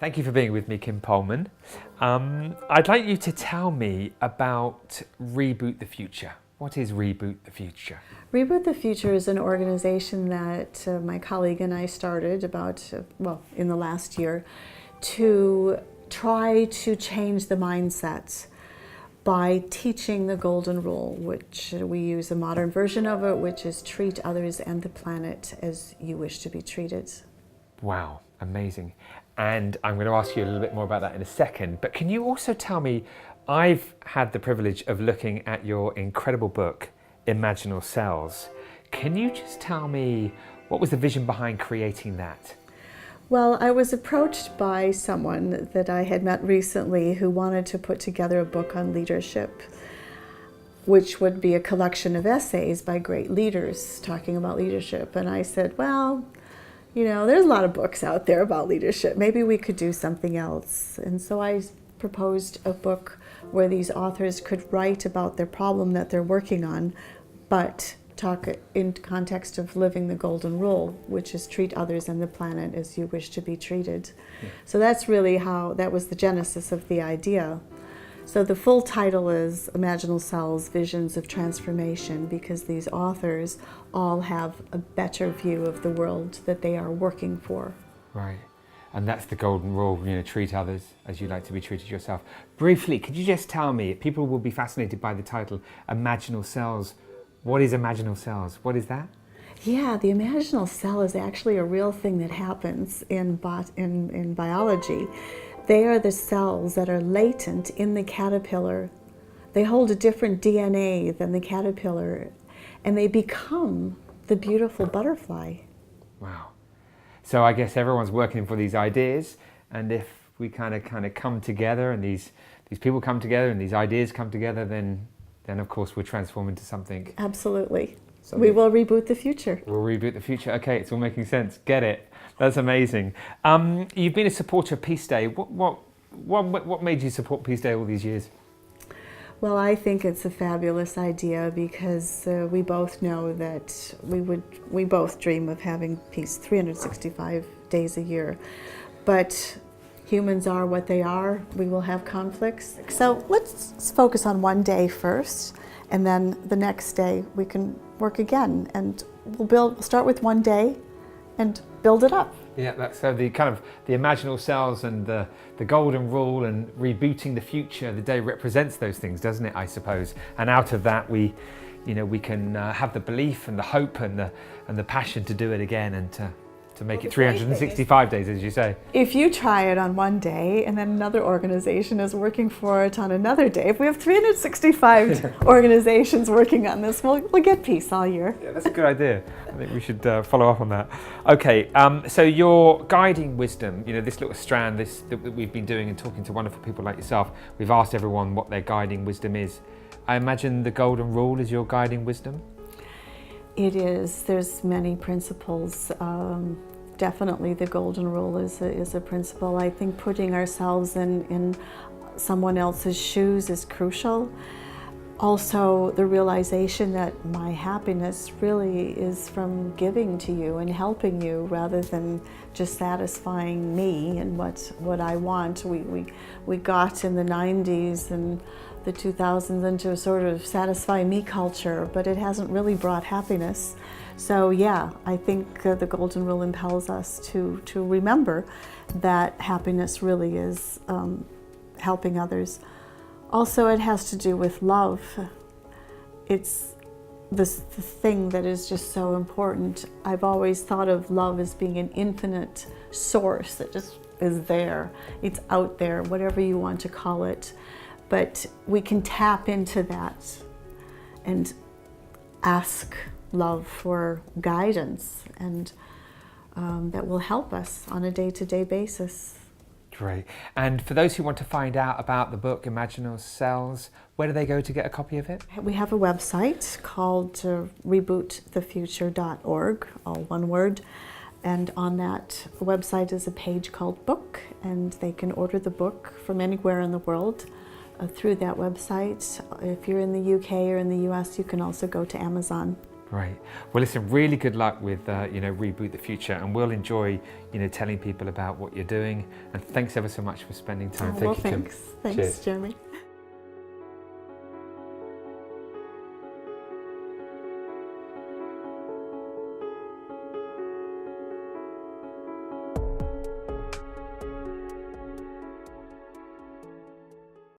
Thank you for being with me, Kim Polman. I'd like you to tell me about Reboot the Future. What is Reboot the Future? Reboot the Future is an organization that my colleague and I started in the last year to try to change the mindset by teaching the golden rule, which we use a modern version of it, which is treat others and the planet as you wish to be treated. Wow, amazing. And I'm going to ask you a little bit more about that in a second, but can you also tell me, I've had the privilege of looking at your incredible book, Imaginal Cells. Can you just tell me what was the vision behind creating that? Well, I was approached by someone that I had met recently who wanted to put together a book on leadership, which would be a collection of essays by great leaders talking about leadership. And I said, well, there's a lot of books out there about leadership. Maybe we could do something else. And so I proposed a book where these authors could write about their problem that they're working on, but talk in context of living the golden rule, which is treat others and the planet as you wish to be treated. Yeah. So that's really that was the genesis of the idea. So the full title is Imaginal Cells, Visions of Transformation, because these authors all have a better view of the world that they are working for. Right. And that's the golden rule, treat others as you like to be treated yourself. Briefly, could you just tell me, people will be fascinated by the title, Imaginal Cells. What is imaginal cells? What is that? Yeah, the imaginal cell is actually a real thing that happens in biology. They are the cells that are latent in the caterpillar. They hold a different DNA than the caterpillar, and they become the beautiful butterfly. Wow. So I guess everyone's working for these ideas, and if we kind of come together, and these people come together, and these ideas come together, then of course we'll transform into something. Absolutely. We will reboot the future. We'll reboot the future. Okay, it's all making sense. Get it. That's amazing. You've been a supporter of Peace Day. What made you support Peace Day all these years? Well, I think it's a fabulous idea because we both know that we both dream of having peace 365 days a year. But humans are what they are. We will have conflicts. So let's focus on one day first, and then the next day we can work again. And we'll start with one day and build it up. Yeah, that's so the imaginal cells and the golden rule and rebooting the future. The day represents those things, doesn't it? I suppose. And out of that, we can have the belief and the hope and the passion to do it again and to make it 365 days, as you say. If you try it on one day and then another organization is working for it on another day, if we have 365 organizations working on this, we'll get peace all year. Yeah, that's a good idea. I think we should follow up on that. Okay, so your guiding wisdom, this little strand that we've been doing and talking to wonderful people like yourself, we've asked everyone what their guiding wisdom is. I imagine the golden rule is your guiding wisdom? It is. There's many principles. Definitely the golden rule is a principle. I think putting ourselves in someone else's shoes is crucial. Also, the realization that my happiness really is from giving to you and helping you rather than just satisfying me and what I want. We got in the 90s and the 2000s into a sort of satisfy me culture, but it hasn't really brought happiness. So yeah, I think the golden rule impels us to remember that happiness really is helping others. Also, it has to do with love. It's the thing that is just so important. I've always thought of love as being an infinite source that just is there. It's out there, whatever you want to call it. But we can tap into that and ask love for guidance, and that will help us on a day-to-day basis. Great. And for those who want to find out about the book, Imaginal Cells, where do they go to get a copy of it? We have a website called rebootthefuture.org, all one word. And on that website is a page called Book, and they can order the book from anywhere in the world through that website. If you're in the UK or in the US, you can also go to Amazon. Great. Well, listen, really good luck with Reboot the Future, and we'll enjoy telling people about what you're doing. And thanks ever so much for spending time. Well, Thank you, Kim. thanks. Thanks, Cheers. Jeremy.